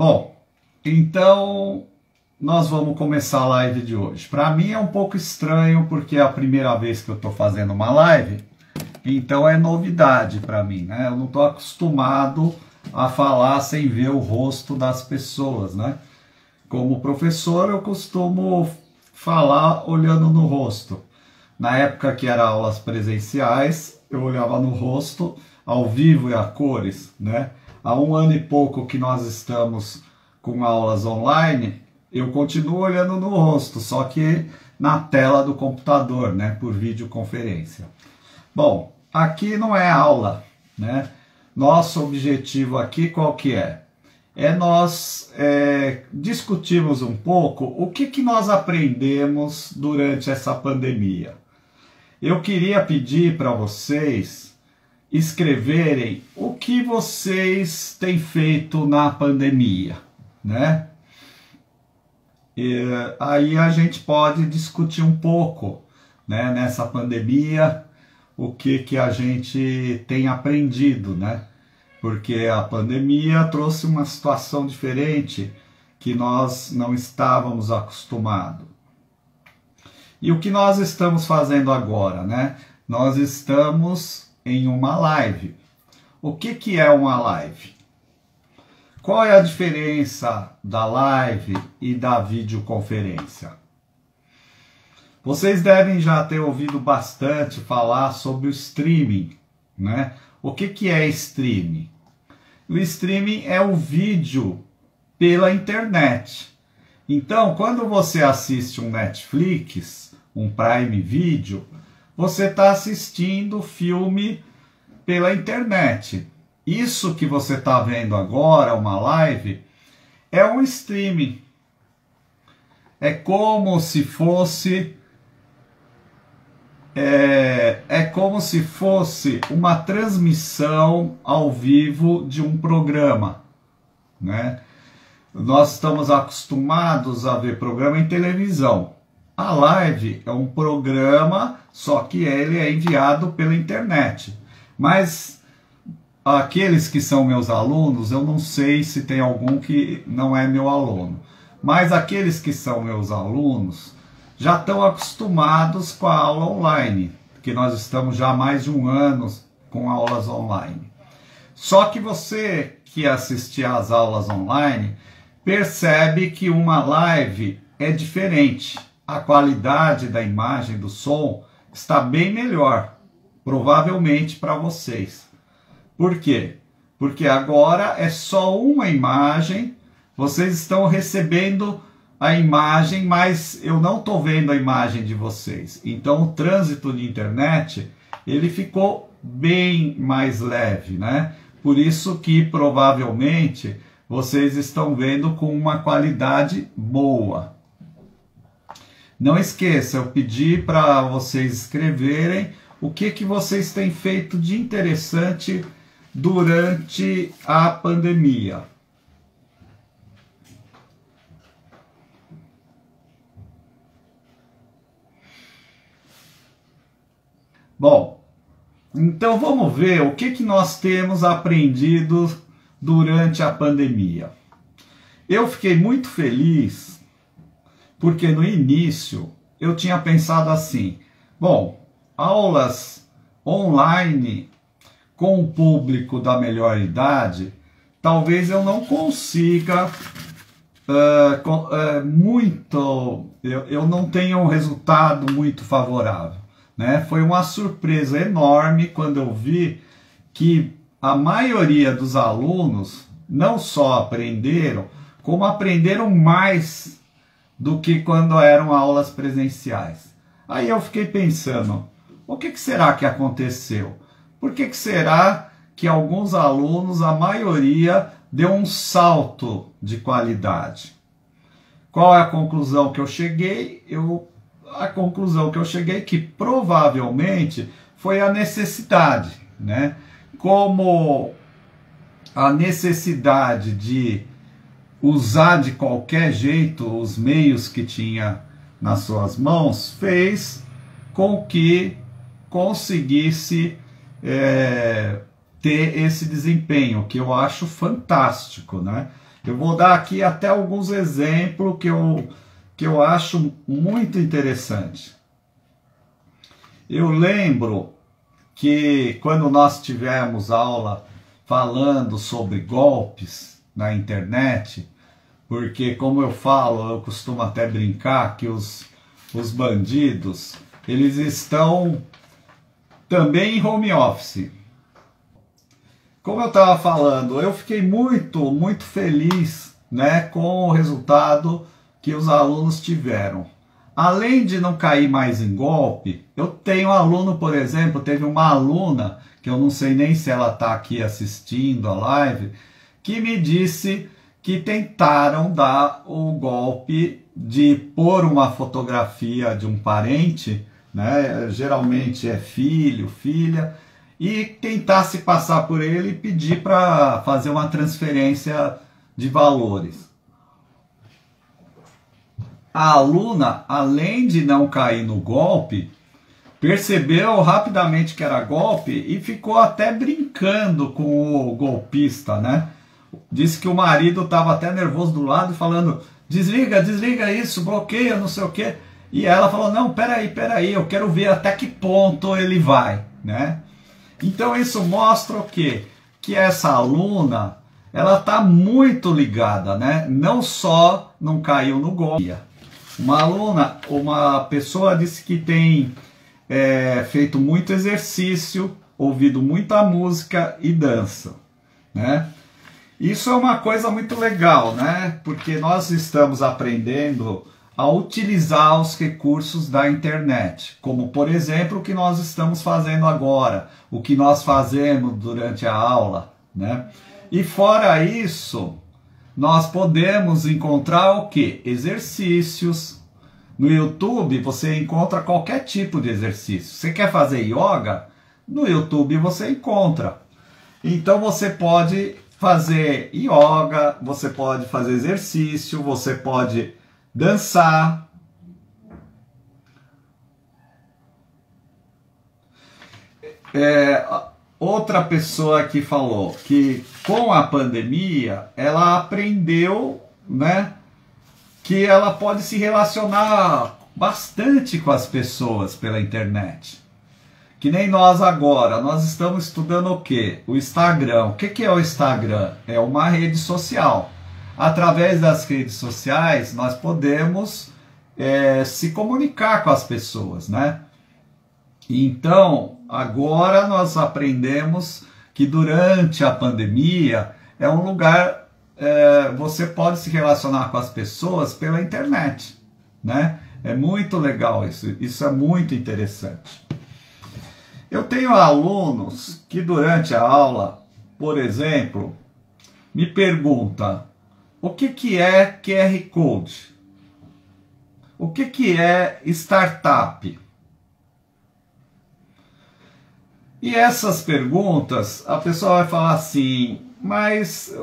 Bom, então nós vamos começar a live de hoje. Para mim é um pouco estranho porque é a primeira vez que eu estou fazendo uma live, então é novidade para mim, né? Eu não estou acostumado a falar sem ver o rosto das pessoas, né? Como professor eu costumo falar olhando no rosto. Na época que era aulas presenciais, eu olhava no rosto, ao vivo e a cores, né? Há 1 ano e pouco que nós estamos com aulas online, eu continuo olhando no rosto, só que na tela do computador, né? Por videoconferência. Bom, aqui não é aula, né? Nosso objetivo aqui qual que é? Nós discutirmos um pouco o que nós aprendemos durante essa pandemia. Eu queria pedir para vocês escreverem o que vocês têm feito na pandemia, né? E aí a gente pode discutir um pouco, né, nessa pandemia, o que a gente tem aprendido, né? Porque a pandemia trouxe uma situação diferente que nós não estávamos acostumados. E o que nós estamos fazendo agora, né? Nós estamos em uma live. O que é uma live? Qual é a diferença da live e da videoconferência? Vocês devem já ter ouvido bastante falar sobre o streaming, né? O que é streaming? O streaming é o vídeo pela internet. Então, quando você assiste um Netflix, um Prime Video, você está assistindo o filme pela internet. Isso que você está vendo agora, uma live, é um streaming. É como se fosse uma transmissão ao vivo de um programa, né? Nós estamos acostumados a ver programa em televisão. A live é um programa, só que ele é enviado pela internet. Mas aqueles que são meus alunos, eu não sei se tem algum que não é meu aluno, mas aqueles que são meus alunos já estão acostumados com a aula online, porque nós estamos já há mais de 1 ano com aulas online. Só que você que assistir às aulas online percebe que uma live é diferente. A qualidade da imagem, do som, está bem melhor, provavelmente para vocês. Por quê? Porque agora é só uma imagem, vocês estão recebendo a imagem, mas eu não estou vendo a imagem de vocês. Então o trânsito de internet, ele ficou bem mais leve, né? Por isso que provavelmente vocês estão vendo com uma qualidade boa. Não esqueça, eu pedi para vocês escreverem o que vocês têm feito de interessante durante a pandemia. Bom, então vamos ver o que nós temos aprendido durante a pandemia. Eu fiquei muito feliz porque no início eu tinha pensado assim, bom, aulas online com o público da melhor idade, talvez eu não consiga eu não tenha um resultado muito favorável, né? Foi uma surpresa enorme quando eu vi que a maioria dos alunos não só aprenderam, como aprenderam mais do que quando eram aulas presenciais. Aí eu fiquei pensando, o que será que aconteceu? Por que será que alguns alunos, a maioria, deu um salto de qualidade? Qual é a conclusão que eu cheguei? A conclusão que eu cheguei é que provavelmente foi a necessidade, né? Como a necessidade de usar de qualquer jeito os meios que tinha nas suas mãos fez com que conseguisse ter esse desempenho, que eu acho fantástico, né? Eu vou dar aqui até alguns exemplos que eu acho muito interessante. Eu lembro que quando nós tivemos aula falando sobre golpes na internet, porque como eu falo, eu costumo até brincar que os bandidos, eles estão também em home office. Como eu estava falando, eu fiquei muito feliz, né, com o resultado que os alunos tiveram. Além de não cair mais em golpe, eu tenho aluno, por exemplo, teve uma aluna, que eu não sei nem se ela está aqui assistindo a live, que me disse que tentaram dar o golpe de pôr uma fotografia de um parente, né, geralmente é filho, filha, e tentar se passar por ele e pedir para fazer uma transferência de valores. A aluna, além de não cair no golpe, percebeu rapidamente que era golpe e ficou até brincando com o golpista, né? Disse que o marido estava até nervoso do lado, falando, desliga isso, bloqueia, não sei o quê. E ela falou, não, peraí, eu quero ver até que ponto ele vai, né? Então isso mostra o quê? Que essa aluna, ela está muito ligada, né? Não só não caiu no golpe. Uma pessoa disse que tem feito muito exercício, ouvido muita música e dança, né? Isso é uma coisa muito legal, né? Porque nós estamos aprendendo a utilizar os recursos da internet, como por exemplo o que nós estamos fazendo agora, o que nós fazemos durante a aula, né? E fora isso, nós podemos encontrar o que? Exercícios. No YouTube você encontra qualquer tipo de exercício. Você quer fazer yoga? No YouTube você encontra. Então você pode fazer yoga, você pode fazer exercício, você pode dançar. Outra pessoa que falou que com a pandemia ela aprendeu, né, que ela pode se relacionar bastante com as pessoas pela internet. Que nem nós agora, nós estamos estudando o quê? O Instagram. O que é o Instagram? É uma rede social. Através das redes sociais, nós podemos se comunicar com as pessoas, né? Então, agora nós aprendemos que durante a pandemia é um lugar, você pode se relacionar com as pessoas pela internet, né? É muito legal isso é muito interessante. Eu tenho alunos que durante a aula, por exemplo, me perguntam o que é QR Code? O que é startup? E essas perguntas, a pessoa vai falar assim, mas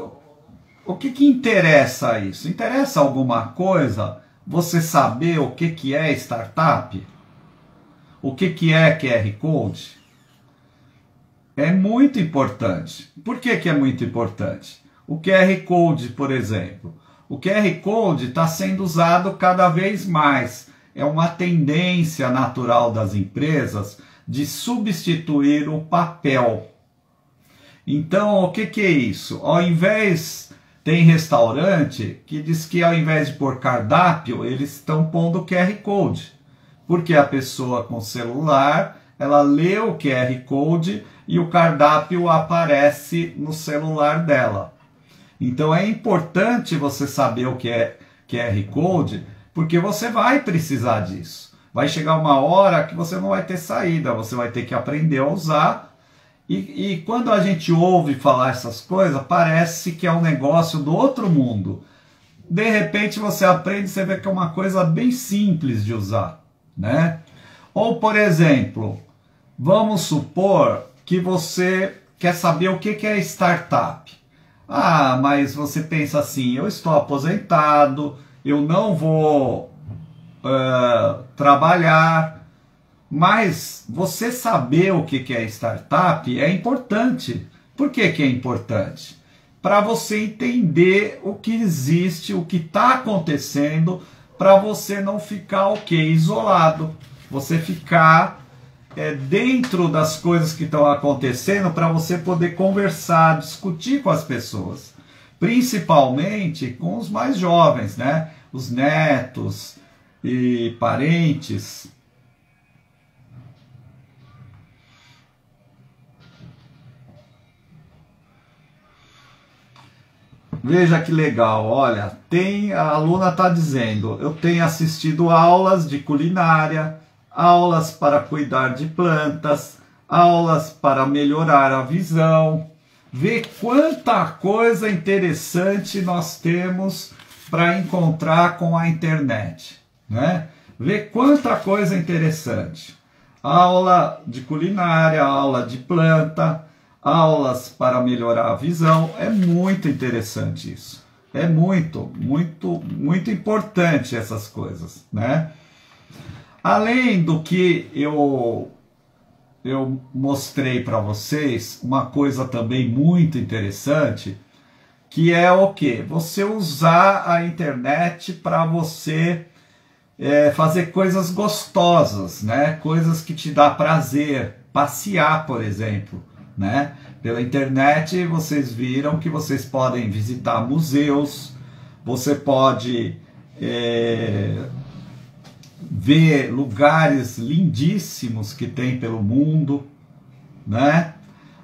o que interessa isso? Interessa alguma coisa você saber o que é startup? O que é QR Code? É muito importante. Por que é muito importante? O QR Code, por exemplo. O QR Code está sendo usado cada vez mais. É uma tendência natural das empresas de substituir o papel. Então, o que é isso? Ao invés, tem restaurante que diz que ao invés de pôr cardápio, eles estão pondo QR Code. Porque a pessoa com celular, ela lê o QR Code e o cardápio aparece no celular dela. Então é importante você saber o que é QR Code, porque você vai precisar disso. Vai chegar uma hora que você não vai ter saída, você vai ter que aprender a usar. E quando a gente ouve falar essas coisas, parece que é um negócio do outro mundo. De repente você aprende e você vê que é uma coisa bem simples de usar, né? Ou, por exemplo, vamos supor que você quer saber o que é startup. Ah, mas você pensa assim, eu estou aposentado, eu não vou trabalhar, mas você saber o que é startup é importante. Por que é importante? para você entender o que existe, o que está acontecendo, para você não ficar isolado. Você ficar dentro das coisas que estão acontecendo, para você poder conversar, discutir com as pessoas. Principalmente com os mais jovens, né? Os netos e parentes. Veja que legal, olha, a aluna está dizendo, eu tenho assistido aulas de culinária, aulas para cuidar de plantas, aulas para melhorar a visão. Vê quanta coisa interessante nós temos para encontrar com a internet, né? Vê quanta coisa interessante. Aula de culinária, aula de planta, aulas para melhorar a visão, é muito interessante isso. É muito importante essas coisas, né? Além do que eu mostrei para vocês, uma coisa também muito interessante, que é o quê? Você usar a internet para você fazer coisas gostosas, né? Coisas que te dá prazer, passear, por exemplo. Né? Pela internet vocês viram que vocês podem visitar museus, você pode ver lugares lindíssimos que tem pelo mundo, né?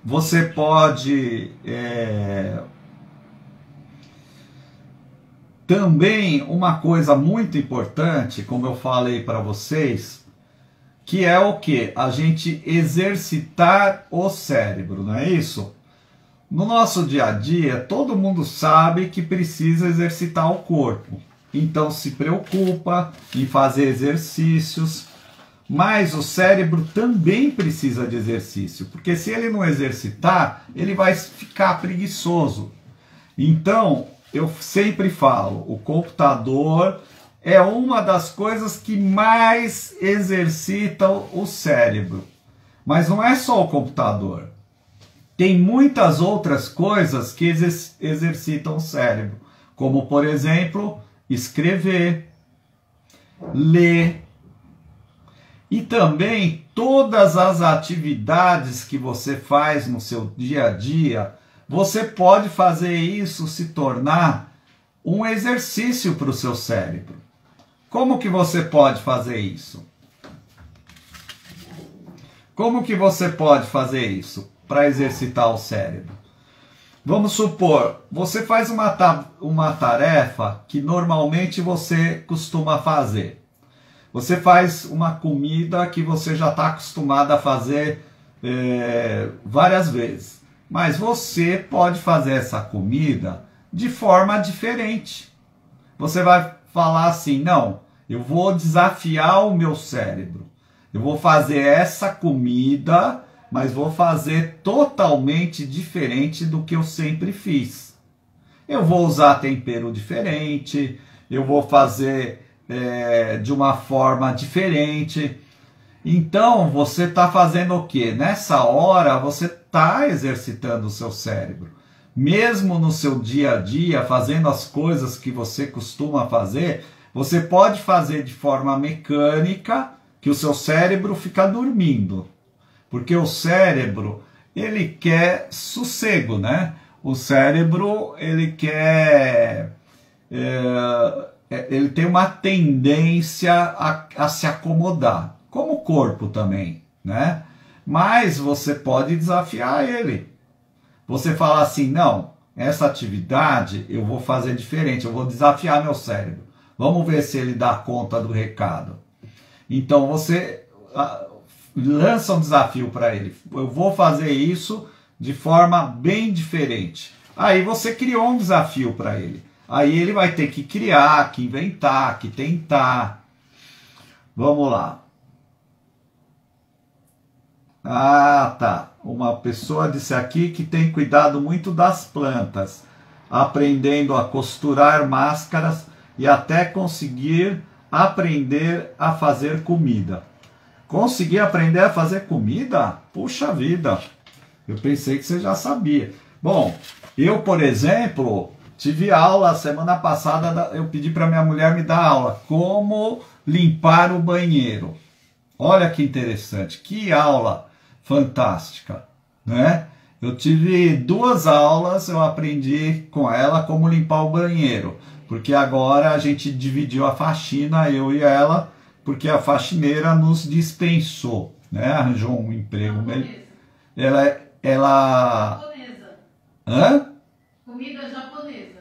Você pode também, uma coisa muito importante, como eu falei para vocês, que é o que? A gente exercitar o cérebro, não é isso? No nosso dia a dia, todo mundo sabe que precisa exercitar o corpo. Então se preocupa em fazer exercícios, mas o cérebro também precisa de exercício, porque se ele não exercitar, ele vai ficar preguiçoso. Então, eu sempre falo, o computador é uma das coisas que mais exercitam o cérebro. Mas não é só o computador. Tem muitas outras coisas que exercitam o cérebro. Como, por exemplo, escrever, ler. E também todas as atividades que você faz no seu dia a dia, você pode fazer isso se tornar um exercício para o seu cérebro. Como que você pode fazer isso? Como que você pode fazer isso para exercitar o cérebro? Vamos supor, você faz uma tarefa que normalmente você costuma fazer. Você faz uma comida que você já está acostumado a fazer várias vezes. Mas você pode fazer essa comida de forma diferente. Você vai falar assim, não, eu vou desafiar o meu cérebro. Eu vou fazer essa comida, mas vou fazer totalmente diferente do que eu sempre fiz. Eu vou usar tempero diferente, eu vou fazer de uma forma diferente. Então, você está fazendo o quê? Nessa hora, você está exercitando o seu cérebro. Mesmo no seu dia a dia, fazendo as coisas que você costuma fazer, você pode fazer de forma mecânica, que o seu cérebro fica dormindo. Porque o cérebro, ele quer sossego, né? O cérebro, ele quer... ele tem uma tendência a se acomodar, como o corpo também, né? Mas você pode desafiar ele. Você fala assim, não, essa atividade eu vou fazer diferente, eu vou desafiar meu cérebro. Vamos ver se ele dá conta do recado. Então você lança um desafio para ele. Eu vou fazer isso de forma bem diferente. Aí você criou um desafio para ele. Aí ele vai ter que criar, que inventar, que tentar. Vamos lá. Ah, tá. Uma pessoa disse aqui que tem cuidado muito das plantas, aprendendo a costurar máscaras e até conseguir aprender a fazer comida. Conseguir aprender a fazer comida? Puxa vida! Eu pensei que você já sabia. Bom, eu, por exemplo, tive aula semana passada, eu pedi para minha mulher me dar aula, como limpar o banheiro. Olha que interessante, que aula fantástica, né? Eu tive 2 aulas, eu aprendi com ela como limpar o banheiro, porque agora a gente dividiu a faxina, eu e ela, porque a faxineira nos dispensou, né? Arranjou um emprego melhor. Ela... Japonesa. Hã? Comida japonesa.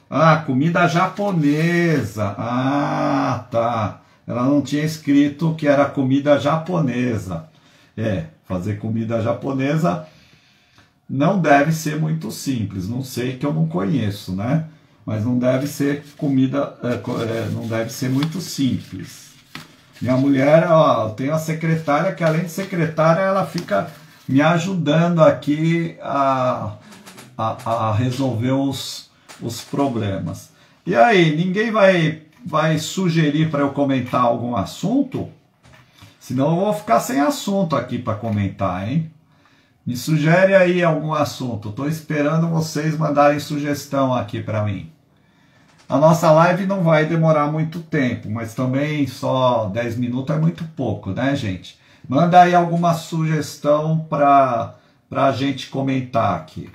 Ah, comida japonesa. Ah, tá. Ela não tinha escrito que era comida japonesa. Fazer comida japonesa não deve ser muito simples. Não sei, que eu não conheço, né? Mas não deve ser comida, não deve ser muito simples. Minha mulher, ó, eu tenho a secretária que, além de secretária, ela fica me ajudando aqui a resolver os problemas. E aí, ninguém vai sugerir para eu comentar algum assunto? Senão eu vou ficar sem assunto aqui para comentar, hein? Me sugere aí algum assunto. Estou esperando vocês mandarem sugestão aqui para mim. A nossa live não vai demorar muito tempo, mas também só 10 minutos é muito pouco, né, gente? Manda aí alguma sugestão para a gente comentar aqui.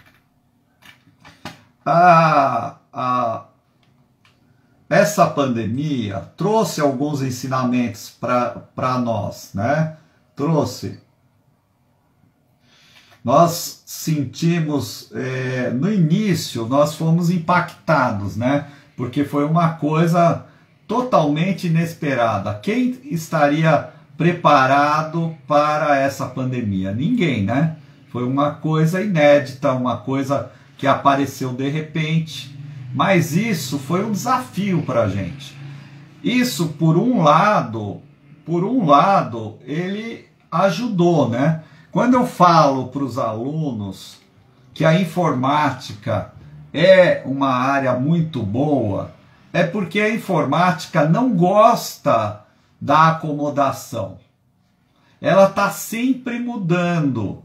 Essa pandemia trouxe alguns ensinamentos para nós, né? Trouxe. Nós sentimos, no início, nós fomos impactados, né? Porque foi uma coisa totalmente inesperada. Quem estaria preparado para essa pandemia? Ninguém, né? Foi uma coisa inédita, uma coisa que apareceu de repente. Mas isso foi um desafio para a gente. Isso, por um lado, ele ajudou, né? Quando eu falo para os alunos que a informática é uma área muito boa, é porque a informática não gosta da acomodação. Ela está sempre mudando.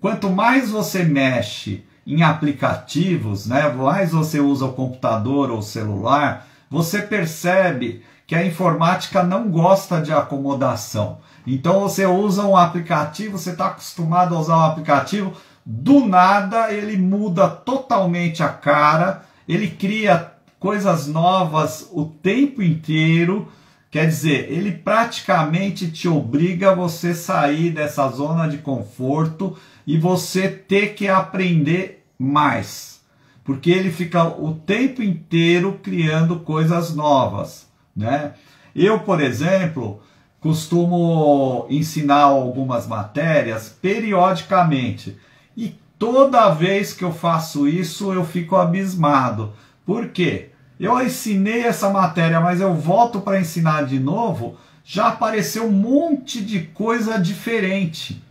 Quanto mais você mexe em aplicativos, né, mais você usa o computador ou o celular, você percebe que a informática não gosta de acomodação. Então você usa um aplicativo, você está acostumado a usar um aplicativo, do nada ele muda totalmente a cara, ele cria coisas novas o tempo inteiro, quer dizer, ele praticamente te obriga a você sair dessa zona de conforto e você ter que aprender mais, porque ele fica o tempo inteiro criando coisas novas, né? Eu, por exemplo, costumo ensinar algumas matérias periodicamente e toda vez que eu faço isso eu fico abismado. Por quê? Eu ensinei essa matéria, mas eu volto para ensinar de novo, já apareceu um monte de coisa diferente,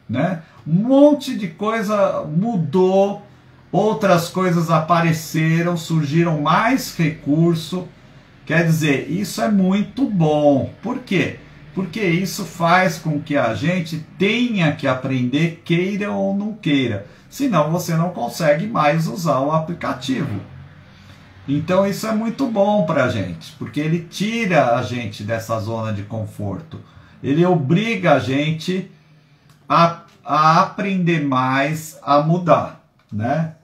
né? Um monte de coisa mudou, outras coisas apareceram, surgiram mais recurso. Quer dizer, isso é muito bom. Por quê? Porque isso faz com que a gente tenha que aprender, queira ou não queira. Senão você não consegue mais usar o aplicativo. Então isso é muito bom para a gente, porque ele tira a gente dessa zona de conforto. Ele obriga a gente a aprender mais, a mudar, né?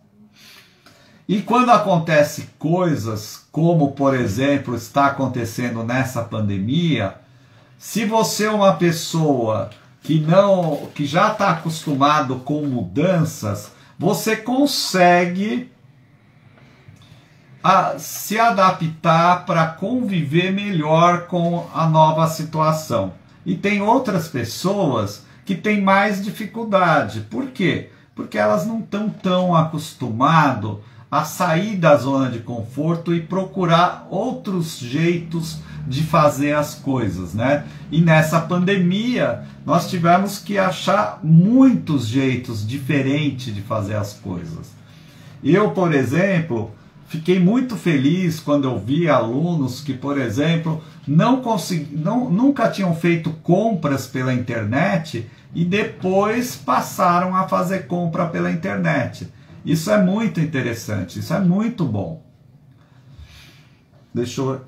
E quando acontece coisas, como por exemplo está acontecendo nessa pandemia, se você é uma pessoa que já está acostumado com mudanças, você consegue se adaptar para conviver melhor com a nova situação. E tem outras pessoas que têm mais dificuldade. Por quê? Porque elas não estão tão acostumadas a sair da zona de conforto e procurar outros jeitos de fazer as coisas, né? E nessa pandemia nós tivemos que achar muitos jeitos diferentes de fazer as coisas. Eu, por exemplo, fiquei muito feliz quando eu vi alunos que, por exemplo, nunca tinham feito compras pela internet e depois passaram a fazer compra pela internet. Isso é muito interessante, isso é muito bom. Deixa eu...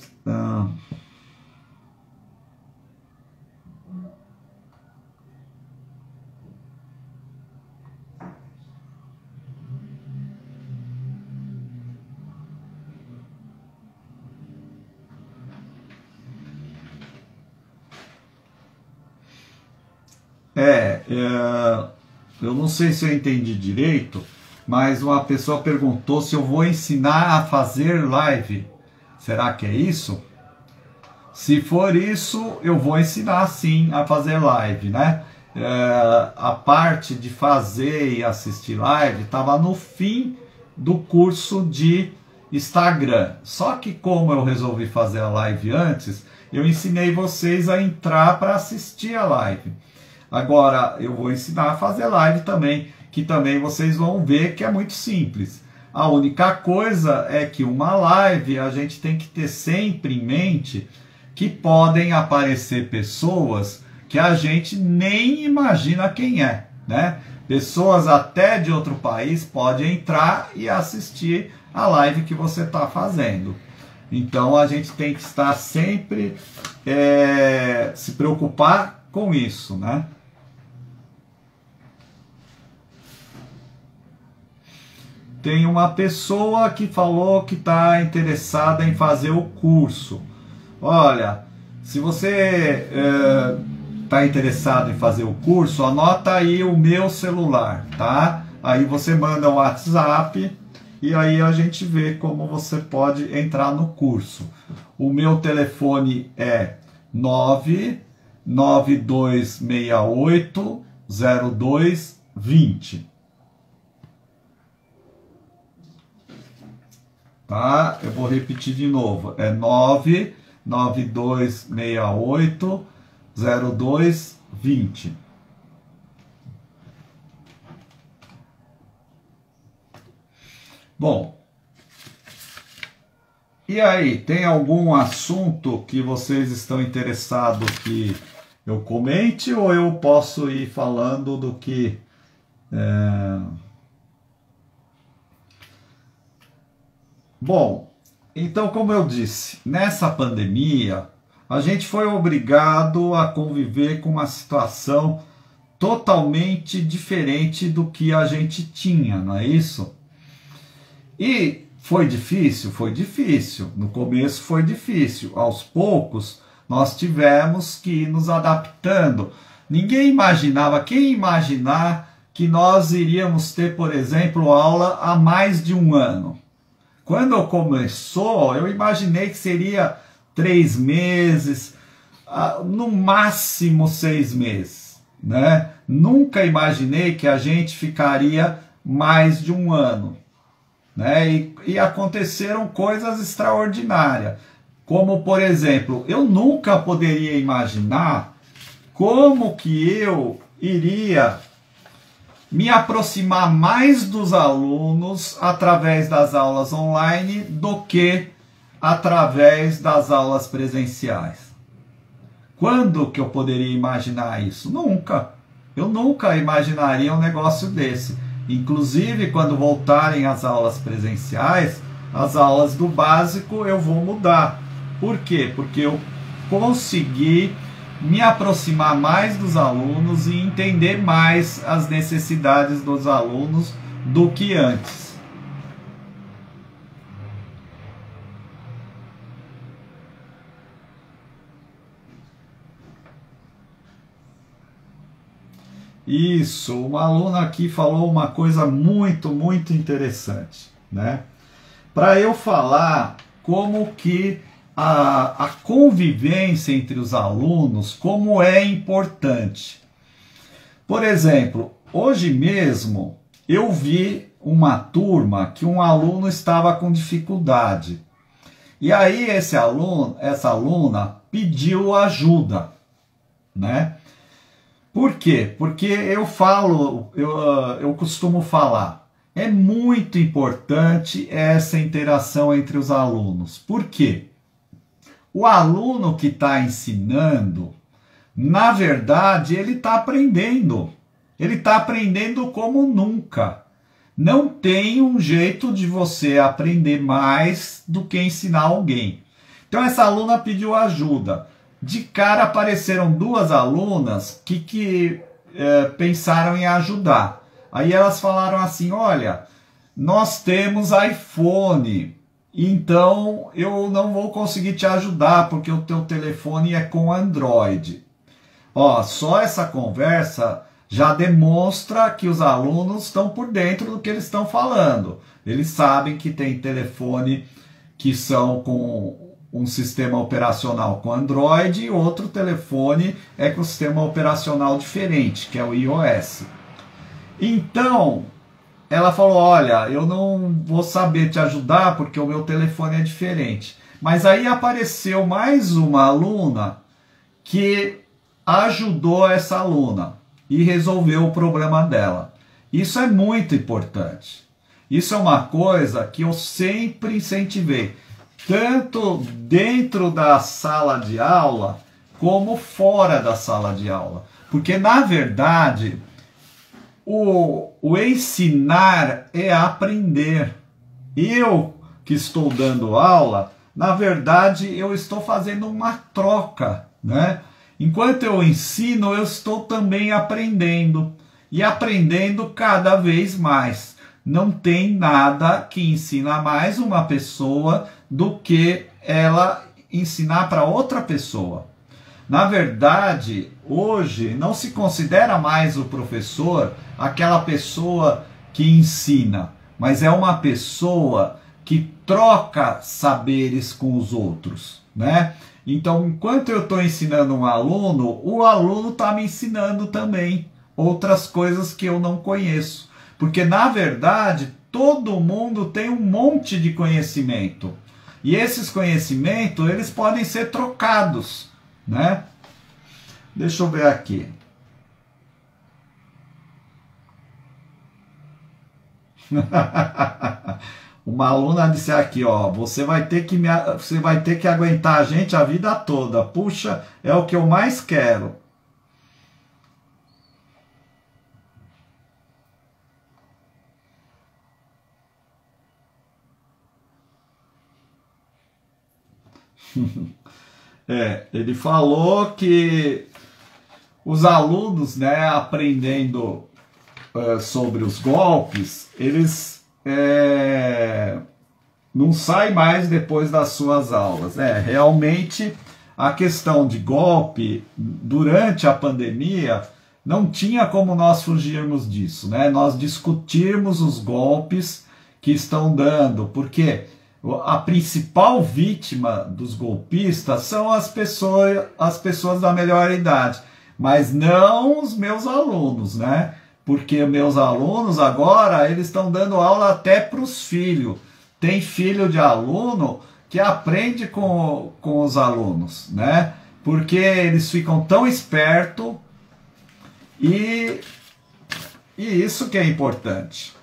eu não sei se eu entendi direito, mas uma pessoa perguntou se eu vou ensinar a fazer live. Será que é isso? Se for isso, eu vou ensinar sim a fazer live, né? A parte de fazer e assistir live estava no fim do curso de Instagram. Só que como eu resolvi fazer a live antes, eu ensinei vocês a entrar para assistir a live. Agora eu vou ensinar a fazer live também, que também vocês vão ver que é muito simples. A única coisa é que uma live a gente tem que ter sempre em mente que podem aparecer pessoas que a gente nem imagina quem é, né? Pessoas até de outro país podem entrar e assistir a live que você está fazendo. Então a gente tem que estar sempre se preocupar com isso, né? Tem uma pessoa que falou que está interessada em fazer o curso. Olha, se você está interessado em fazer o curso, anota aí o meu celular, tá? Aí você manda um WhatsApp e aí a gente vê como você pode entrar no curso. O meu telefone é 992680220. Tá? Eu vou repetir de novo. É 992680220. Bom, e aí, tem algum assunto que vocês estão interessados que eu comente ou eu posso ir falando do que... Bom, então como eu disse, nessa pandemia a gente foi obrigado a conviver com uma situação totalmente diferente do que a gente tinha, não é isso? E foi difícil? Foi difícil. No começo foi difícil. Aos poucos nós tivemos que ir nos adaptando. Ninguém imaginava, quem imaginar que nós iríamos ter, por exemplo, aula há mais de um ano? Quando começou, eu imaginei que seria 3 meses, no máximo 6 meses, né? Nunca imaginei que a gente ficaria mais de um ano, né? E aconteceram coisas extraordinárias, como por exemplo, eu nunca poderia imaginar como que eu iria me aproximar mais dos alunos através das aulas online do que através das aulas presenciais. Quando que eu poderia imaginar isso? Nunca. Eu nunca imaginaria um negócio desse. Inclusive, quando voltarem as aulas presenciais, as aulas do básico eu vou mudar. Por quê? Porque eu consegui me aproximar mais dos alunos e entender mais as necessidades dos alunos do que antes. Isso, uma aluna aqui falou uma coisa muito interessante, né? Para eu falar como que a convivência entre os alunos, como é importante. Por exemplo, hoje mesmo eu vi uma turma que um aluno estava com dificuldade. E aí essa aluna pediu ajuda, né? Por quê? Porque eu costumo falar, é muito importante essa interação entre os alunos. Por quê? O aluno que está ensinando, na verdade, ele está aprendendo. Ele está aprendendo como nunca. Não tem um jeito de você aprender mais do que ensinar alguém. Então essa aluna pediu ajuda. De cara apareceram duas alunas que pensaram em ajudar. Aí elas falaram assim, olha, nós temos iPhone, então eu não vou conseguir te ajudar porque o teu telefone é com Android. Ó, só essa conversa já demonstra que os alunos estão por dentro do que eles estão falando. Eles sabem que tem telefone que são com um sistema operacional com Android e outro telefone é com um sistema operacional diferente, que é o iOS. Então, ela falou, olha, eu não vou saber te ajudar porque o meu telefone é diferente. Mas aí apareceu mais uma aluna que ajudou essa aluna e resolveu o problema dela. Isso é muito importante. Isso é uma coisa que eu sempre incentivei, tanto dentro da sala de aula como fora da sala de aula. Porque, na verdade, o ensinar é aprender. Eu que estou dando aula, na verdade, eu estou fazendo uma troca, né? Enquanto eu ensino, eu estou também aprendendo. E aprendendo cada vez mais. Não tem nada que ensina mais uma pessoa do que ela ensinar para outra pessoa. Na verdade, hoje não se considera mais o professor aquela pessoa que ensina, mas é uma pessoa que troca saberes com os outros, né? Então, enquanto eu estou ensinando um aluno, o aluno está me ensinando também outras coisas que eu não conheço. Porque, na verdade, todo mundo tem um monte de conhecimento. E esses conhecimentos, eles podem ser trocados, né? Deixa eu ver aqui. Uma aluna disse aqui, ó, você vai ter que aguentar a gente a vida toda. Puxa, é o que eu mais quero. Ele falou que os alunos, né, aprendendo sobre os golpes, eles não saem mais depois das suas aulas. Realmente a questão de golpe durante a pandemia não tinha como nós fugirmos disso, né? Nós discutirmos os golpes que estão dando, porque a principal vítima dos golpistas são as pessoas da melhor idade, mas não os meus alunos, né? Porque meus alunos agora, eles estão dando aula até para os filhos. Tem filho de aluno que aprende com os alunos, né? Porque eles ficam tão espertos e isso que é importante.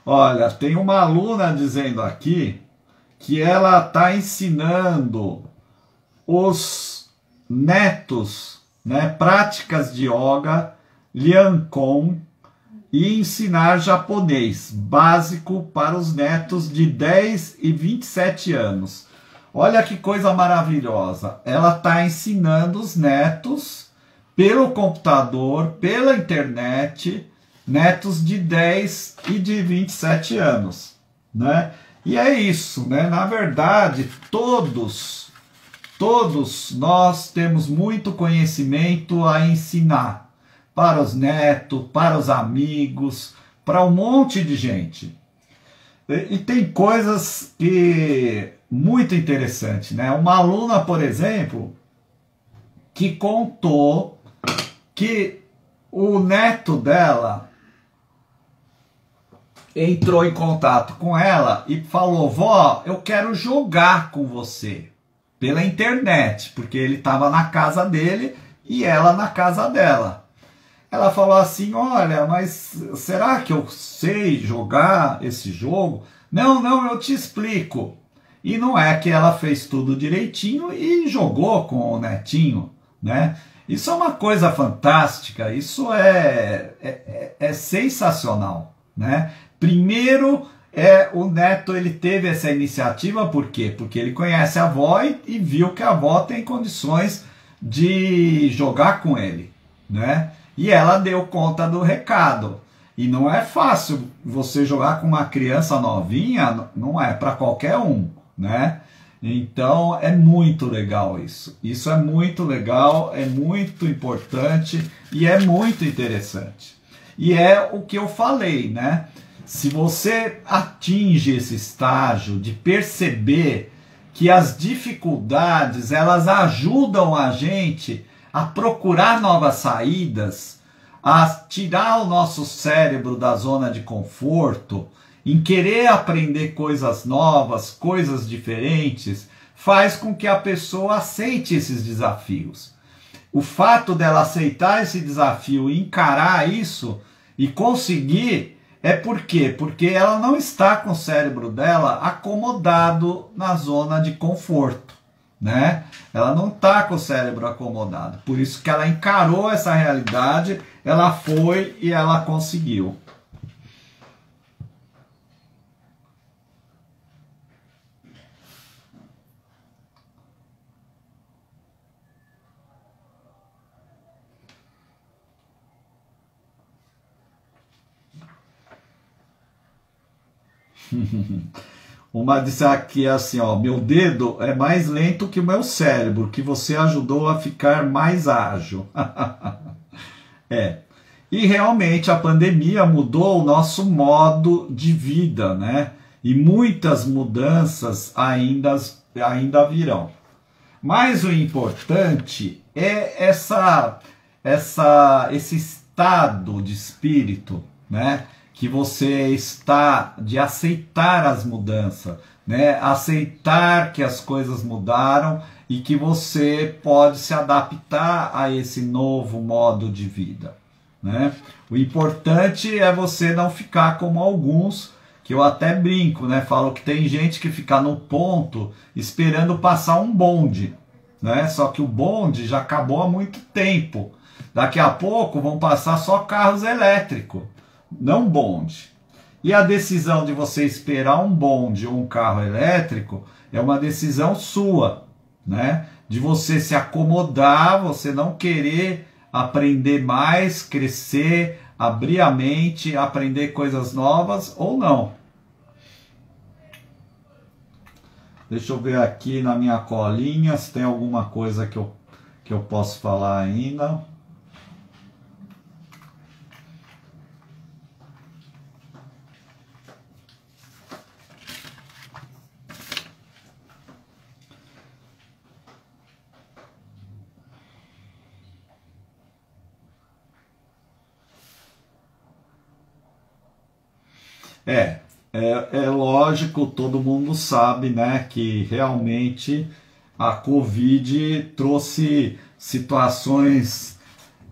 Olha, tem uma aluna dizendo aqui que ela está ensinando os netos, né, práticas de yoga, Liankon, e ensinar japonês básico para os netos de 10 e 27 anos. Olha que coisa maravilhosa. Ela está ensinando os netos pelo computador, pela internet, netos de 10 e de 27 anos, né? E é isso, né? Na verdade, todos nós temos muito conhecimento a ensinar para os netos, para os amigos, para um monte de gente. E tem coisas que muito interessantes, né? Uma aluna, por exemplo, que contou que o neto dela entrou em contato com ela e falou: vó, eu quero jogar com você pela internet, porque ele estava na casa dele e ela na casa dela. Ela falou assim, olha, mas será que eu sei jogar esse jogo? Não, não, eu te explico. E não é que ela fez tudo direitinho e jogou com o netinho, né? Isso é uma coisa fantástica, isso é sensacional, né? Primeiro, o neto ele teve essa iniciativa, por quê? Porque ele conhece a avó e viu que a avó tem condições de jogar com ele, né? E ela deu conta do recado. E não é fácil você jogar com uma criança novinha, não é para qualquer um, né? Então é muito legal isso. Isso é muito legal, é muito importante e é muito interessante. E é o que eu falei, né? Se você atinge esse estágio de perceber que as dificuldades elas ajudam a gente a procurar novas saídas, a tirar o nosso cérebro da zona de conforto, em querer aprender coisas novas, coisas diferentes, faz com que a pessoa aceite esses desafios. O fato dela aceitar esse desafio e encarar isso e conseguir é por quê? Porque ela não está com o cérebro dela acomodado na zona de conforto, né? Ela não está com o cérebro acomodado. Por isso que ela encarou essa realidade, ela foi e ela conseguiu. Uma disse aqui assim, ó, meu dedo é mais lento que o meu cérebro, que você ajudou a ficar mais ágil. E realmente a pandemia mudou o nosso modo de vida, né? E muitas mudanças ainda virão. Mas o importante é esse estado de espírito, né? Que você está de aceitar as mudanças, né? Aceitar que as coisas mudaram e que você pode se adaptar a esse novo modo de vida, né? O importante é você não ficar como alguns, que eu até brinco, né? Falo que tem gente que fica no ponto esperando passar um bonde, né? Só que o bonde já acabou há muito tempo. Daqui a pouco vão passar só carros elétricos, não bonde. E a decisão de você esperar um bonde ou um carro elétrico é uma decisão sua, né? De você se acomodar, você não querer aprender mais, crescer, abrir a mente, aprender coisas novas ou não. Deixa eu ver aqui na minha colinha se tem alguma coisa que eu posso falar ainda. É lógico, todo mundo sabe, né, que realmente a Covid trouxe situações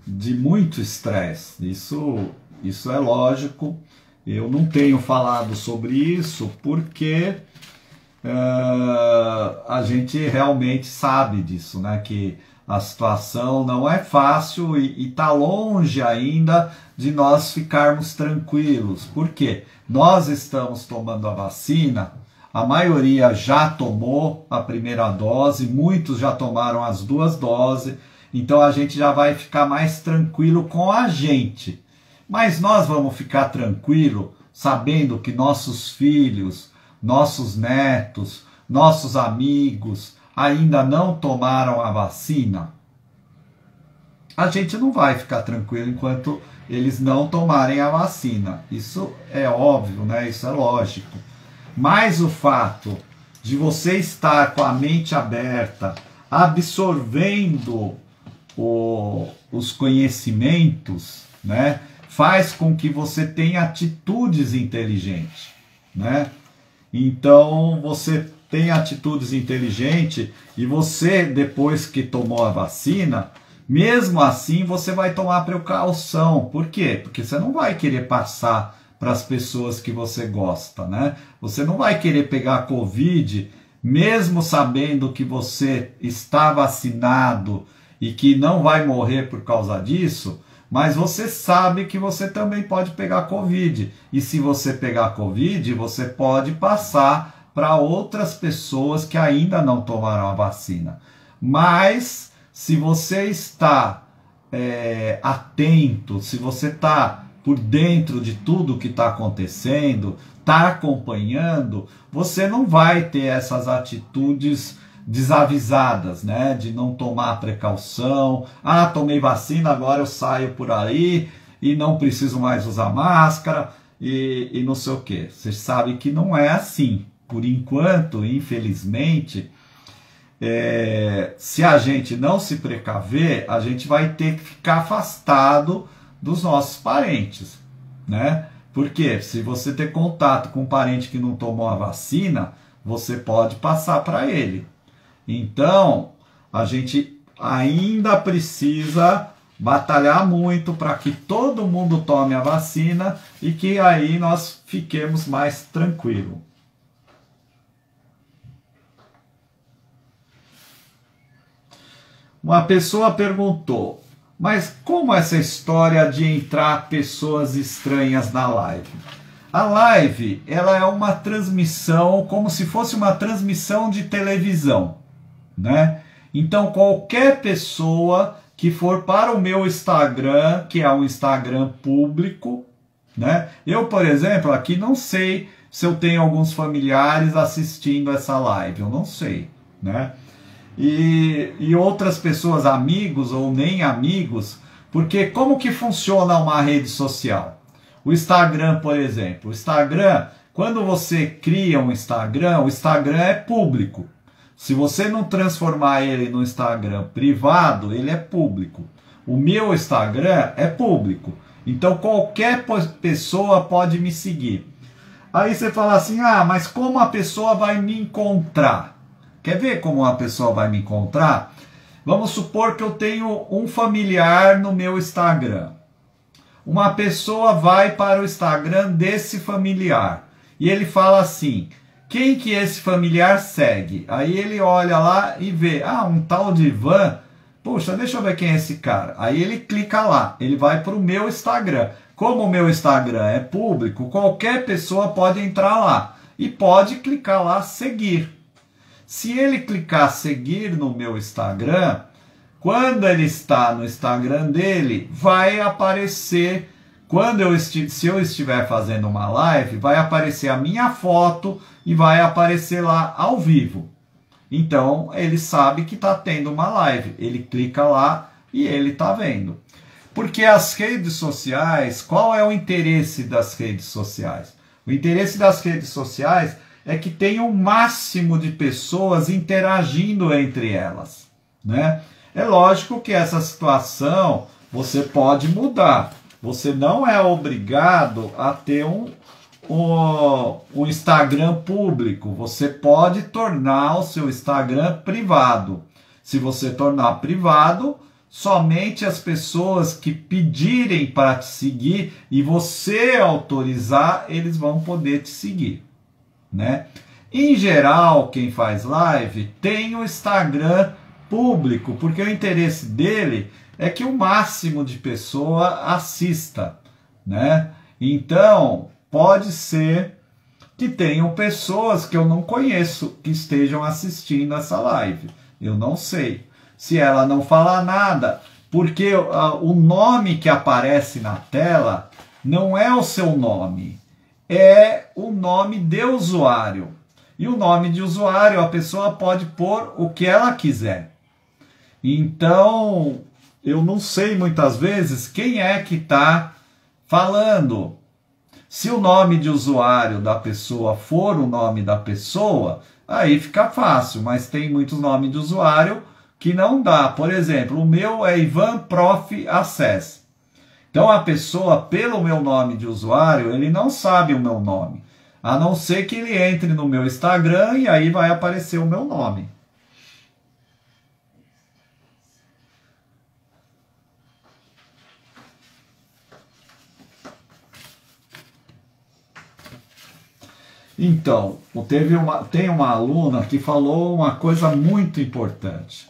de muito estresse. Isso é lógico. Eu não tenho falado sobre isso porque a gente realmente sabe disso, né, que a situação não é fácil e está longe ainda de nós ficarmos tranquilos. Por quê? Nós estamos tomando a vacina, a maioria já tomou a primeira dose, muitos já tomaram as 2 doses, então a gente já vai ficar mais tranquilo com a gente. Mas nós vamos ficar tranquilo sabendo que nossos filhos, nossos netos, nossos amigos ainda não tomaram a vacina? A gente não vai ficar tranquilo enquanto eles não tomarem a vacina. Isso é óbvio, né? Isso é lógico. Mas o fato de você estar com a mente aberta, absorvendo os conhecimentos, né, faz com que você tenha atitudes inteligentes, né? Então você tem atitudes inteligentes e você, depois que tomou a vacina, mesmo assim você vai tomar precaução. Por quê? Porque você não vai querer passar para as pessoas que você gosta, né? Você não vai querer pegar Covid, mesmo sabendo que você está vacinado e que não vai morrer por causa disso, mas você sabe que você também pode pegar Covid. E se você pegar Covid, você pode passar para outras pessoas que ainda não tomaram a vacina. Mas se você está atento, se você está por dentro de tudo que está acontecendo, está acompanhando, você não vai ter essas atitudes desavisadas, né? De não tomar precaução. Ah, tomei vacina, agora eu saio por aí e não preciso mais usar máscara e não sei o que. Você sabe que não é assim. Por enquanto, infelizmente, se a gente não se precaver, a gente vai ter que ficar afastado dos nossos parentes, né? Porque se você ter contato com um parente que não tomou a vacina, você pode passar para ele. Então, a gente ainda precisa batalhar muito para que todo mundo tome a vacina e que aí nós fiquemos mais tranquilos. Uma pessoa perguntou, mas como essa história de entrar pessoas estranhas na live? A live, ela é uma transmissão, como se fosse uma transmissão de televisão, né? Então, qualquer pessoa que for para o meu Instagram, que é um Instagram público, né? Eu, por exemplo, aqui não sei se eu tenho alguns familiares assistindo essa live, eu não sei, né? E outras pessoas, amigos ou nem amigos, porque como que funciona uma rede social? O Instagram, por exemplo, o Instagram, quando você cria um Instagram, o Instagram é público. Se você não transformar ele no Instagram privado, ele é público. O meu Instagram é público. Então qualquer pessoa pode me seguir. Aí você fala assim, ah, mas como a pessoa vai me encontrar? Quer ver como a pessoa vai me encontrar? Vamos supor que eu tenho um familiar no meu Instagram. Uma pessoa vai para o Instagram desse familiar e ele fala assim, quem que esse familiar segue? Aí ele olha lá e vê, ah, um tal de Ivan, poxa, deixa eu ver quem é esse cara. Aí ele clica lá, ele vai para o meu Instagram. Como o meu Instagram é público, qualquer pessoa pode entrar lá e pode clicar lá seguir. Se ele clicar seguir no meu Instagram, quando ele está no Instagram dele, vai aparecer, se eu estiver fazendo uma live, vai aparecer a minha foto e vai aparecer lá ao vivo. Então, ele sabe que está tendo uma live. Ele clica lá e ele está vendo. Porque as redes sociais, qual é o interesse das redes sociais? O interesse das redes sociais é que tenha o máximo de pessoas interagindo entre elas, né? É lógico que essa situação você pode mudar. Você não é obrigado a ter um Instagram público. Você pode tornar o seu Instagram privado. Se você tornar privado, somente as pessoas que pedirem para te seguir e você autorizar, eles vão poder te seguir, né? Em geral, quem faz live tem o Instagram público, porque o interesse dele é que o máximo de pessoa assista, né? Então, pode ser que tenham pessoas que eu não conheço que estejam assistindo essa live. Eu não sei. Se ela não falar nada, porque o nome que aparece na tela não é o seu nome, é o nome de usuário. E o nome de usuário, a pessoa pode pôr o que ela quiser. Então, eu não sei muitas vezes quem é que está falando. Se o nome de usuário da pessoa for o nome da pessoa, aí fica fácil, mas tem muitos nomes de usuário que não dá. Por exemplo, o meu é Ivan Prof. Access. Então a pessoa, pelo meu nome de usuário, ele não sabe o meu nome. A não ser que ele entre no meu Instagram e aí vai aparecer o meu nome. Então, tem uma aluna que falou uma coisa muito importante,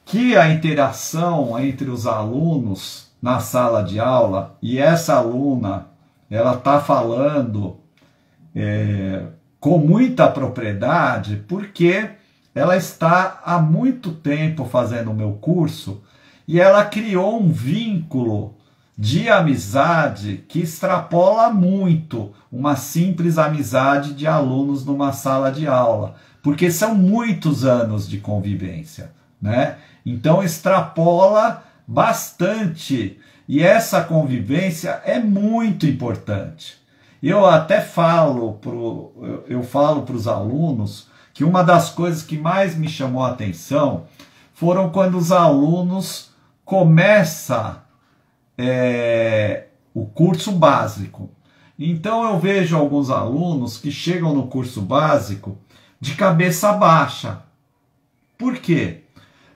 que a interação entre os alunos na sala de aula, e essa aluna, ela está falando com muita propriedade, porque ela está há muito tempo fazendo o meu curso, e ela criou um vínculo de amizade que extrapola muito uma simples amizade de alunos numa sala de aula, porque são muitos anos de convivência, né? Então extrapola bastante, e essa convivência é muito importante. Eu até falo para os alunos que uma das coisas que mais me chamou a atenção foram quando os alunos começam o curso básico. Então eu vejo alguns alunos que chegam no curso básico de cabeça baixa. Por quê?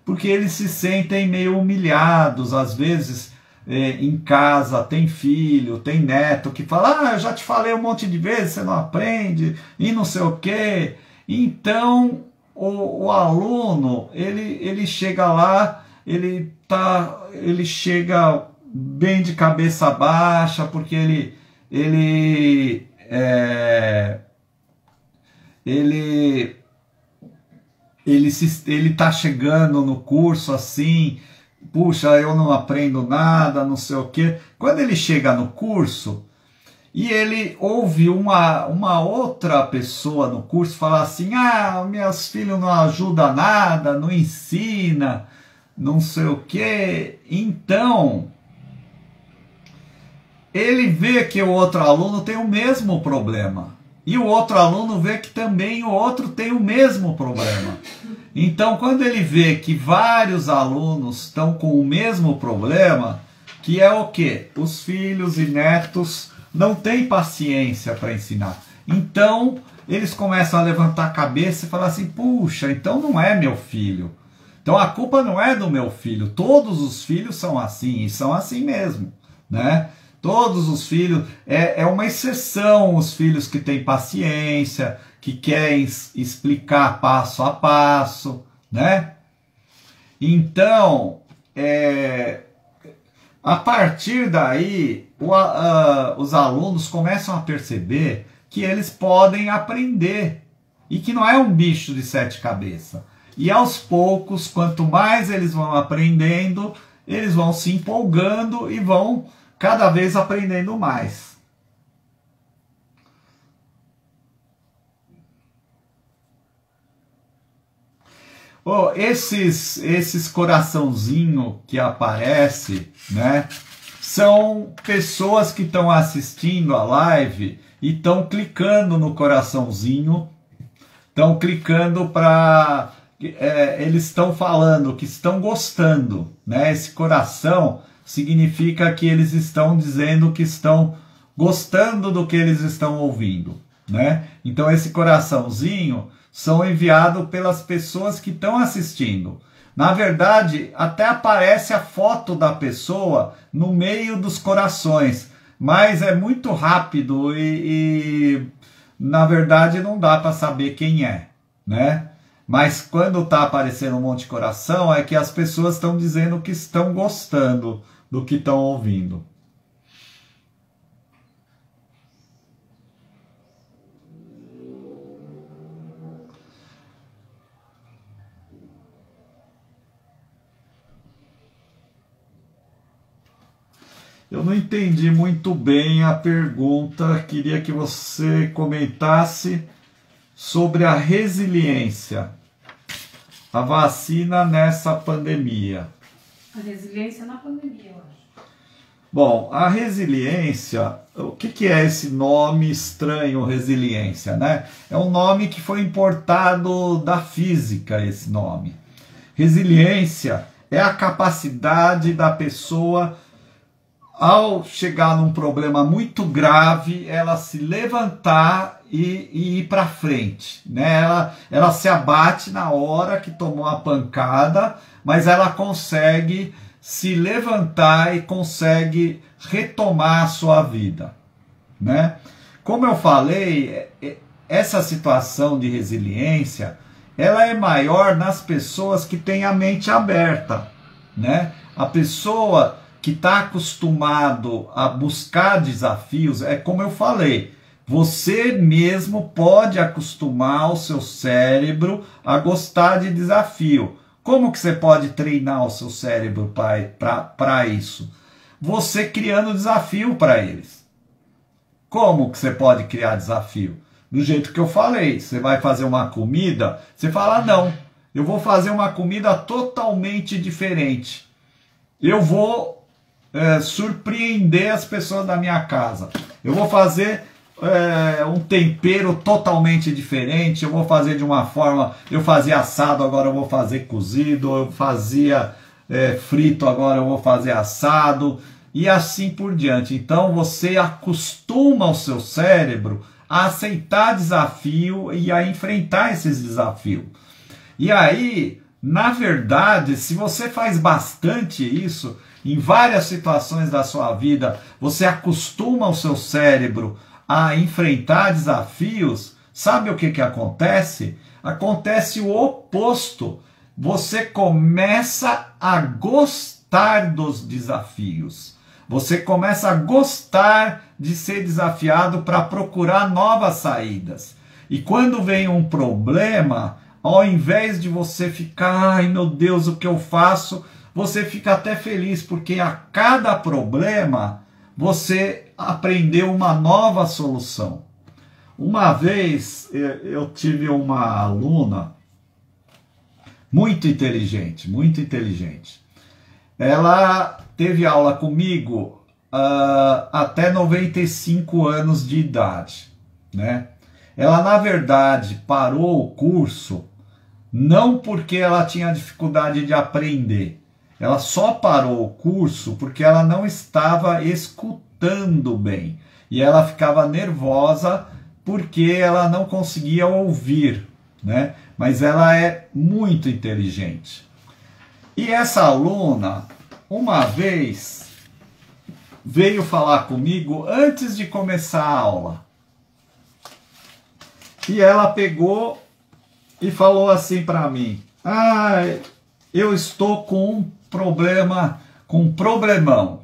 Porque eles se sentem meio humilhados, às vezes em casa tem filho, tem neto que fala, eu já te falei um monte de vezes, você não aprende, e não sei o quê. Então o aluno, ele chega lá, ele chega bem de cabeça baixa, porque ele está chegando no curso assim, puxa, eu não aprendo nada, não sei o quê. Quando ele chega no curso e ele ouve uma outra pessoa no curso falar assim, meus filhos não ajudam nada, não ensina, não sei o quê. Então ele vê que o outro aluno tem o mesmo problema. E o outro aluno vê que também o outro tem o mesmo problema. Então, quando ele vê que vários alunos estão com o mesmo problema, que é o quê? Os filhos e netos não têm paciência para ensinar. Então, eles começam a levantar a cabeça e falar assim, puxa, então não é meu filho. Então, a culpa não é do meu filho. Todos os filhos são assim, e são assim mesmo, né? Todos os filhos, é uma exceção os filhos que têm paciência, que querem explicar passo a passo, né? Então, a partir daí, os alunos começam a perceber que eles podem aprender e que não é um bicho de 7 cabeças. E aos poucos, quanto mais eles vão aprendendo, eles vão se empolgando e vão cada vez aprendendo mais. Esses coraçãozinho que aparece, né, são pessoas que estão assistindo a live e estão clicando no coraçãozinho, estão clicando para... eles estão falando que estão gostando, né? Esse coração significa que eles estão dizendo que estão gostando do que eles estão ouvindo, né? Então esse coraçãozinho são enviados pelas pessoas que estão assistindo. Na verdade, até aparece a foto da pessoa no meio dos corações, mas é muito rápido e na verdade não dá para saber quem é, né? Mas quando está aparecendo um monte de coração, é que as pessoas estão dizendo que estão gostando do que estão ouvindo. Eu não entendi muito bem a pergunta, queria que você comentasse sobre a resiliência, a vacina nessa pandemia. A resiliência na pandemia, eu acho. Bom, a resiliência, o que é esse nome estranho, resiliência, né? É um nome que foi importado da física, esse nome. Resiliência é a capacidade da pessoa ao chegar num problema muito grave, ela se levantar e ir para frente, né? Ela se abate na hora que tomou a pancada, mas ela consegue se levantar e consegue retomar a sua vida, né? Como eu falei, essa situação de resiliência, ela é maior nas pessoas que têm a mente aberta, né? A pessoa que está acostumado a buscar desafios, é como eu falei, você mesmo pode acostumar o seu cérebro a gostar de desafio. Como que você pode treinar o seu cérebro para isso? Você criando desafio para eles. Como que você pode criar desafio? Do jeito que eu falei, você vai fazer uma comida, você fala, não, eu vou fazer uma comida totalmente diferente. Eu vou surpreender as pessoas da minha casa. Eu vou fazer um tempero totalmente diferente, eu vou fazer de uma forma, eu fazia assado, agora eu vou fazer cozido, eu fazia frito, agora eu vou fazer assado, e assim por diante. Então você acostuma o seu cérebro a aceitar desafio e a enfrentar esses desafios. E aí, na verdade, se você faz bastante isso, em várias situações da sua vida, você acostuma o seu cérebro a enfrentar desafios, sabe o que acontece? Acontece o oposto. Você começa a gostar dos desafios. Você começa a gostar de ser desafiado para procurar novas saídas. E quando vem um problema, ao invés de você ficar, ai meu Deus, o que eu faço? Você fica até feliz, porque a cada problema você aprendeu uma nova solução. Uma vez eu tive uma aluna muito inteligente, muito inteligente. Ela teve aula comigo até 95 anos de idade, né? Ela, na verdade, parou o curso não porque ela tinha dificuldade de aprender. Ela só parou o curso porque ela não estava escutando bem. E ela ficava nervosa porque ela não conseguia ouvir, né? Mas ela é muito inteligente. E essa aluna, uma vez, veio falar comigo antes de começar a aula. E ela pegou e falou assim para mim, eu estou com um problema, com um problemão.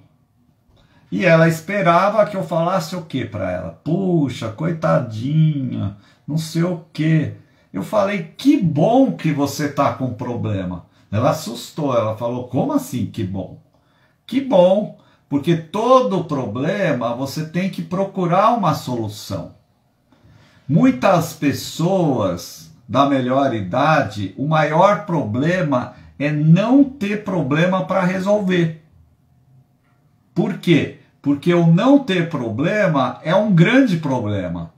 E ela esperava que eu falasse o que para ela? Puxa, coitadinha, não sei o que. Eu falei, que bom que você está com problema. Ela assustou, ela falou, como assim que bom? Que bom, porque todo problema você tem que procurar uma solução. Muitas pessoas da melhor idade, o maior problema é não ter problema para resolver. Por quê? Porque o não ter problema é um grande problema.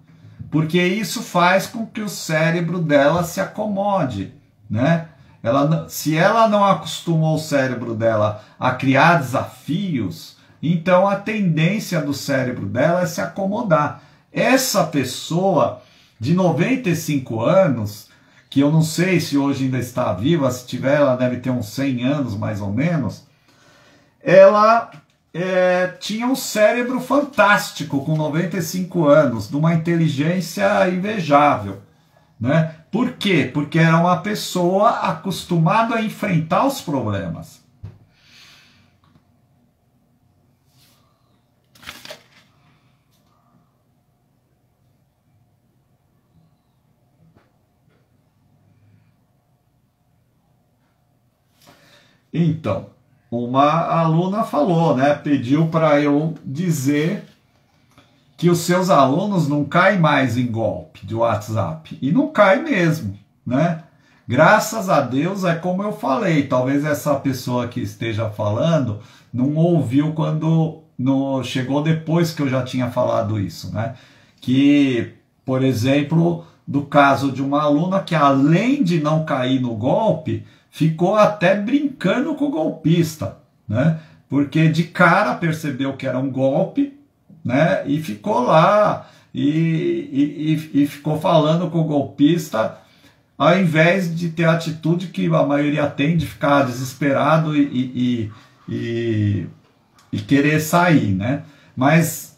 Porque isso faz com que o cérebro dela se acomode, né? Se ela não acostumou o cérebro dela a criar desafios, então a tendência do cérebro dela é se acomodar. Essa pessoa de 95 anos, que eu não sei se hoje ainda está viva, se tiver, ela deve ter uns 100 anos mais ou menos, ela tinha um cérebro fantástico com 95 anos, de uma inteligência invejável, né? Por quê? Porque era uma pessoa acostumada a enfrentar os problemas. Então, uma aluna falou, né? Pediu para eu dizer que os seus alunos não caem mais em golpe de WhatsApp. E não cai mesmo, né? Graças a Deus, é como eu falei, talvez essa pessoa que esteja falando não ouviu quando chegou depois que eu já tinha falado isso, né? Que, por exemplo, do caso de uma aluna que além de não cair no golpe, ficou até brincando com o golpista, né? porque de cara percebeu que era um golpe, né? E ficou lá e ficou falando com o golpista, ao invés de ter a atitude que a maioria tem de ficar desesperado e querer sair, né? Mas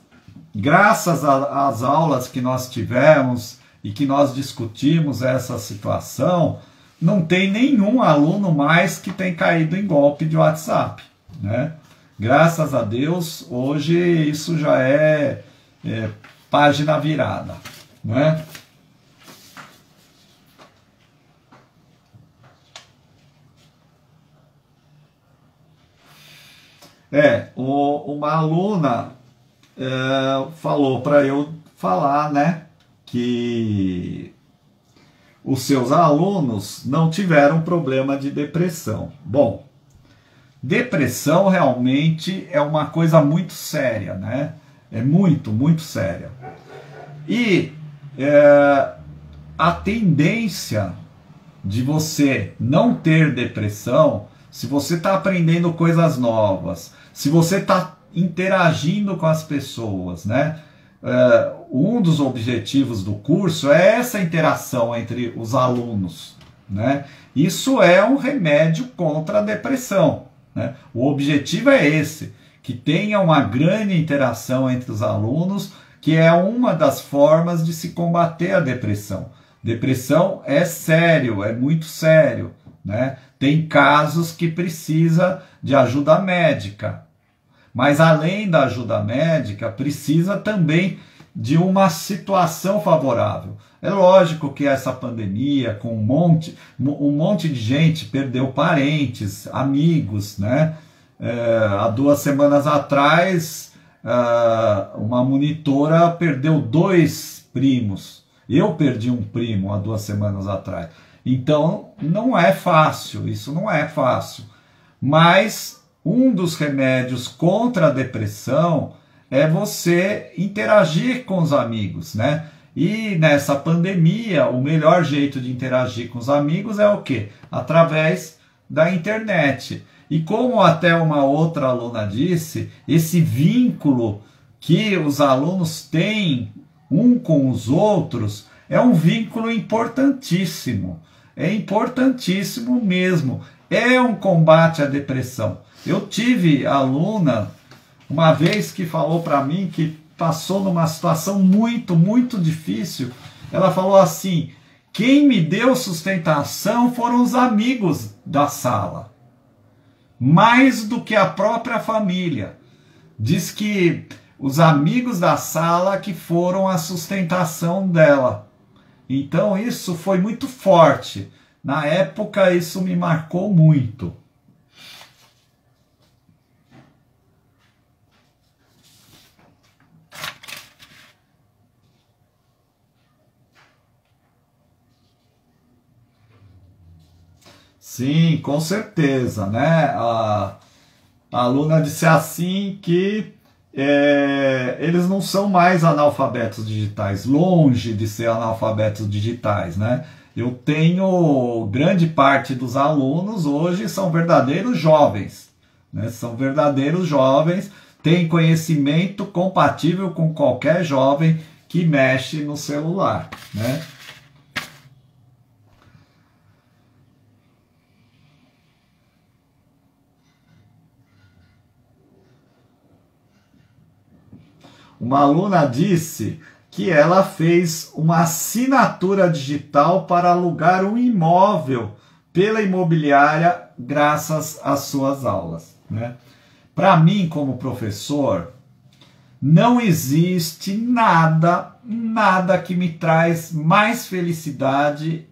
graças às aulas que nós tivemos e que nós discutimos essa situação, não tem nenhum aluno mais que tem caído em golpe de WhatsApp, né? Graças a Deus, hoje isso já é página virada, né? Uma aluna falou para eu falar, né, que os seus alunos não tiveram problema de depressão. Bom, depressão realmente é uma coisa muito séria, né? É muito, muito séria. E a tendência de você não ter depressão, se você está aprendendo coisas novas, se você está interagindo com as pessoas, né? Um dos objetivos do curso é essa interação entre os alunos, né? Isso é um remédio contra a depressão, né? O objetivo é esse, que tenha uma grande interação entre os alunos, que é uma das formas de se combater a depressão. Depressão é sério, é muito sério, né? Tem casos que precisa de ajuda médica, mas além da ajuda médica, precisa também de uma situação favorável. É lógico que essa pandemia, com um monte de gente perdeu parentes, amigos, né? Há 2 semanas atrás, uma monitora perdeu 2 primos. Eu perdi um primo há 2 semanas atrás. Então, não é fácil, isso não é fácil. Mas um dos remédios contra a depressão é você interagir com os amigos, né? E nessa pandemia, o melhor jeito de interagir com os amigos é o quê? Através da internet. E como até uma outra aluna disse, esse vínculo que os alunos têm um com os outros é um vínculo importantíssimo. É importantíssimo mesmo. É um combate à depressão. Eu tive aluna uma vez que falou para mim que passou numa situação muito, muito difícil. Ela falou assim: quem me deu sustentação foram os amigos da sala, mais do que a própria família. Diz que os amigos da sala que foram a sustentação dela. Então isso foi muito forte. Na época isso me marcou muito. Sim, com certeza, né? A aluna disse assim que eles não são mais analfabetos digitais, longe de ser analfabetos digitais, né? Eu tenho grande parte dos alunos hoje são verdadeiros jovens, né? São verdadeiros jovens, têm conhecimento compatível com qualquer jovem que mexe no celular, né? Uma aluna disse que ela fez uma assinatura digital para alugar um imóvel pela imobiliária graças às suas aulas, né? Para mim, como professor, não existe nada que me traz mais felicidade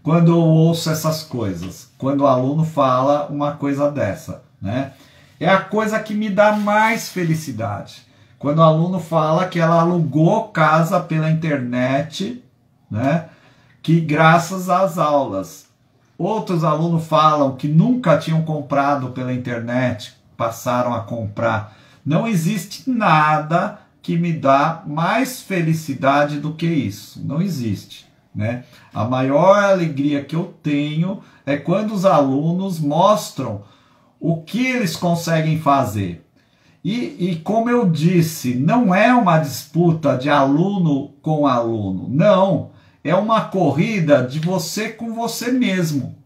quando eu ouço essas coisas, quando o aluno fala uma coisa dessa, né? É a coisa que me dá mais felicidade. Quando o aluno fala que ela alugou casa pela internet, né? Que graças às aulas. Outros alunos falam que nunca tinham comprado pela internet, passaram a comprar. Não existe nada que me dá mais felicidade do que isso. Não existe, né? A maior alegria que eu tenho é quando os alunos mostram o que eles conseguem fazer. E como eu disse, não é uma disputa de aluno com aluno, não, é uma corrida de você com você mesmo,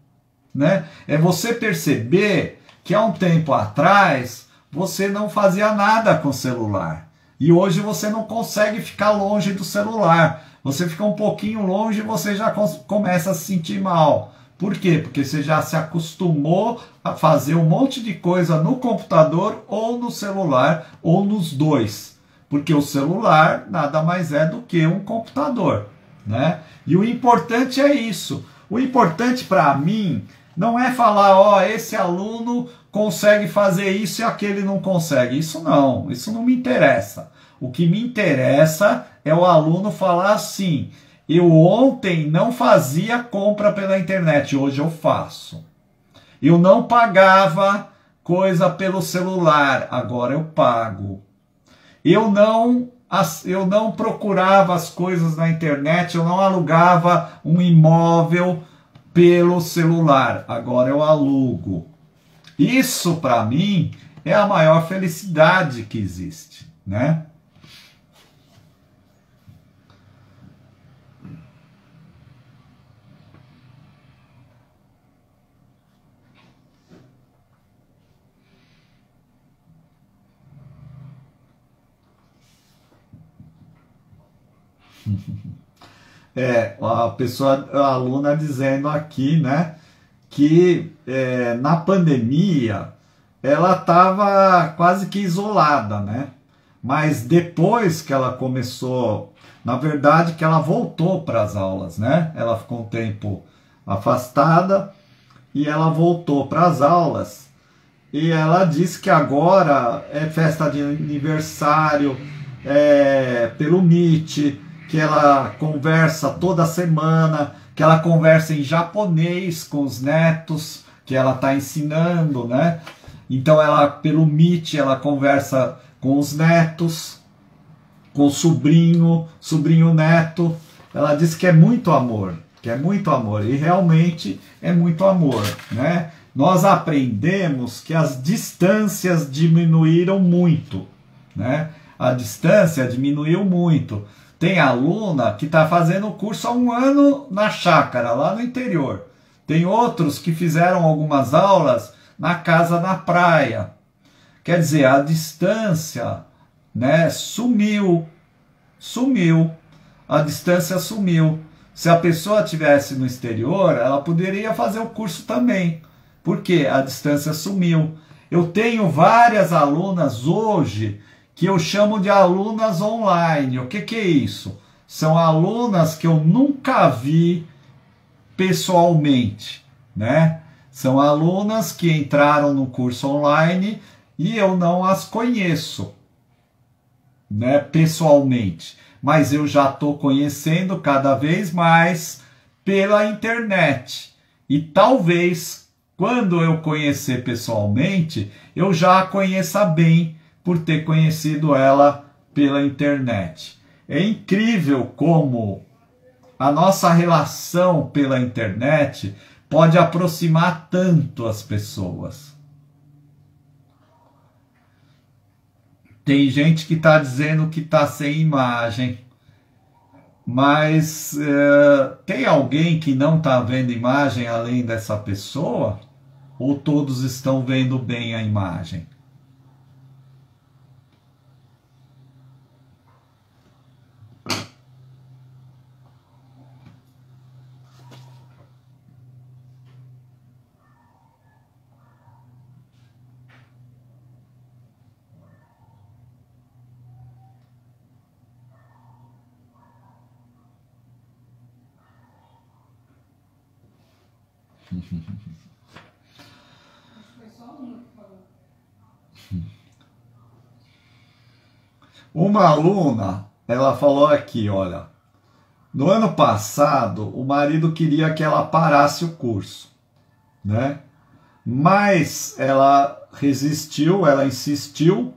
né? É você perceber que há um tempo atrás você não fazia nada com o celular e hoje você não consegue ficar longe do celular. Você fica um pouquinho longe e você já começa a se sentir mal. Por quê? Porque você já se acostumou a fazer um monte de coisa no computador ou no celular ou nos dois. Porque o celular nada mais é do que um computador, né? E o importante é isso. O importante para mim não é falar, ó, esse aluno consegue fazer isso e aquele não consegue. Isso não me interessa. O que me interessa é o aluno falar assim: eu ontem não fazia compra pela internet, hoje eu faço. Eu não pagava coisa pelo celular, agora eu pago. Eu não procurava as coisas na internet, eu não alugava um imóvel pelo celular, agora eu alugo. Isso, para mim, é a maior felicidade que existe, né? A aluna dizendo aqui, né, que na pandemia ela estava quase que isolada, né? Mas depois que ela começou, na verdade que ela voltou para as aulas, né? Ela ficou um tempo afastada e ela voltou para as aulas e ela disse que agora é festa de aniversário, pelo Meet, que ela conversa toda semana, que ela conversa em japonês com os netos, que ela está ensinando, né? Então ela, pelo Meet, ela conversa com os netos, com o sobrinho neto. Ela diz que é muito amor, e realmente é muito amor, né? Nós aprendemos que as distâncias diminuíram muito, né? A distância diminuiu muito. Tem aluna que está fazendo o curso há 1 ano na chácara, lá no interior. Tem outros que fizeram algumas aulas na casa na praia. Quer dizer, a distância, né, sumiu. A distância sumiu. Se a pessoa estivesse no exterior, ela poderia fazer o curso também. Porque a distância sumiu. Eu tenho várias alunas hoje que eu chamo de alunas online. O que é isso? São alunas que eu nunca vi pessoalmente, né? São alunas que entraram no curso online e eu não as conheço, né, pessoalmente. Mas eu já estou conhecendo cada vez mais pela internet. E talvez, quando eu conhecer pessoalmente, eu já a conheça bem, por ter conhecido ela pela internet. É incrível como a nossa relação pela internet pode aproximar tanto as pessoas. Tem gente que está dizendo que está sem imagem, mas tem alguém que não está vendo imagem além dessa pessoa? Ou todos estão vendo bem a imagem? Uma aluna, ela falou aqui, olha, no ano passado o marido queria que ela parasse o curso, né? Mas ela resistiu, ela insistiu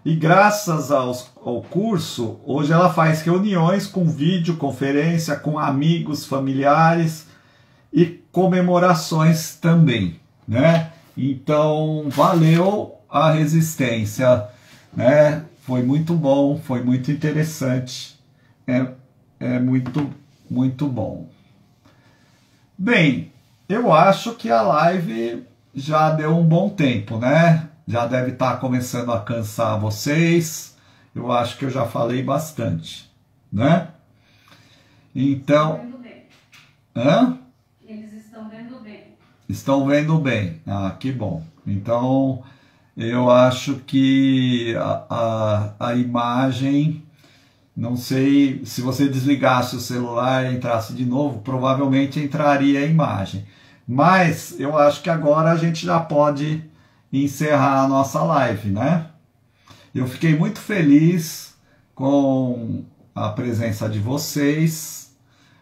e graças ao curso, hoje ela faz reuniões com videoconferência, com amigos, familiares e comemorações também, né? Então, valeu a resistência, né? Foi muito bom, foi muito interessante. É muito, muito bom. Bem, eu acho que a live já deu um bom tempo, né? Já deve estar começando a cansar vocês. Eu acho que eu já falei bastante, né? Então... Estão vendo bem. Hã? Eles estão vendo bem. Estão vendo bem. Ah, que bom. Então, eu acho que a imagem... Não sei, se você desligasse o celular e entrasse de novo, provavelmente entraria a imagem. Mas eu acho que agora a gente já pode encerrar a nossa live, né? Eu fiquei muito feliz com a presença de vocês.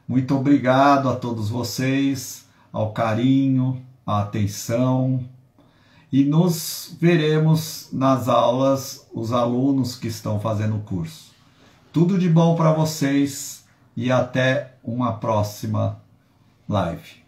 Muito obrigado a todos vocês, ao carinho, à atenção. E nos veremos nas aulas, os alunos que estão fazendo o curso. Tudo de bom para vocês e até uma próxima live.